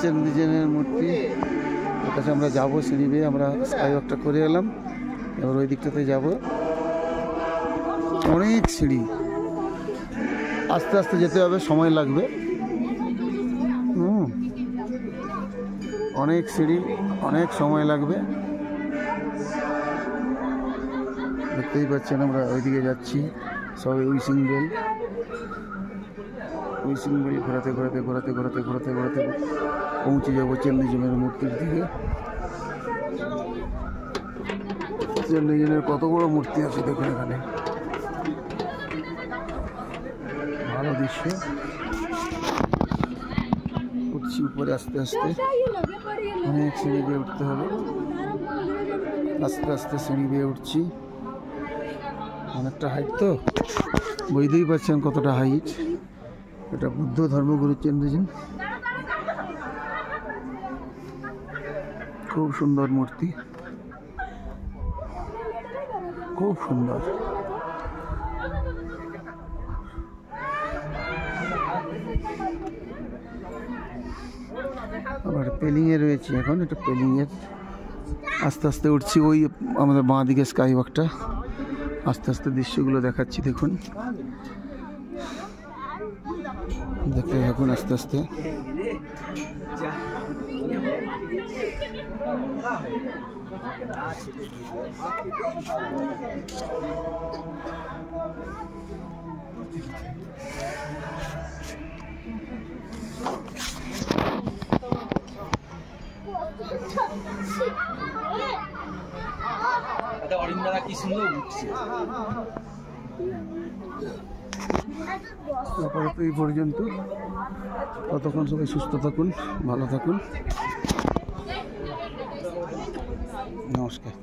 চেন্দিজেনের মূর্তি, ওর কাছে আমরা যাবো সিঁড়ি বেয়ে। আমরা স্কাই ওয়াকটা করে এলাম, এবার ওই দিকটাতে যাব। অনেক সিঁড়ি, আস্তে আস্তে যেতে হবে, সময় লাগবে। অনেক সিঁড়ি, অনেক সময় লাগবে। দেখতেই পাচ্ছেন আমরা ওইদিকে যাচ্ছি, সবাই উইসিং বেল ঘোরাতে ঘোরাতে ঘোরাতে ঘোরাতে ঘোরাতে ঘোরাতে পৌঁছে যাবো চেন্দিজেনের মূর্তির দিকে। চেন্দিজেনের কত বড় মূর্তি আছে দেখুন এখানে, ভালো দৃশ্য। উঠছি উপরে আস্তে আস্তে, অনেক সিঁড়ি বেয়ে উঠতে হবে, আস্তে আস্তে সিঁড়ি বেয়ে উঠছি। অনেকটা হাইট তো, বুঝতেই পারছেন কতটা হাইট। এটা বুদ্ধ ধর্মগুরু চেন্দিজেন, খুব সুন্দর মূর্তি, খুব সুন্দর। আবার পেলিংয়ে রয়েছে এখন, এটা পেলিংয়ের আস্তে আস্তে উঠছি। ওই আমাদের বাঁ দিকে স্কাই ওয়াকটা, আস্তে আস্তে দৃশ্যগুলো দেখাচ্ছি দেখুন, দেখতে থাকুন আস্তে আস্তে। অরিন্দরা কি সুন্দর উঠছে। আপাতত এই পর্যন্ত, ততক্ষণ সবাই সুস্থ থাকুন, ভালো থাকুন, নমস্কার।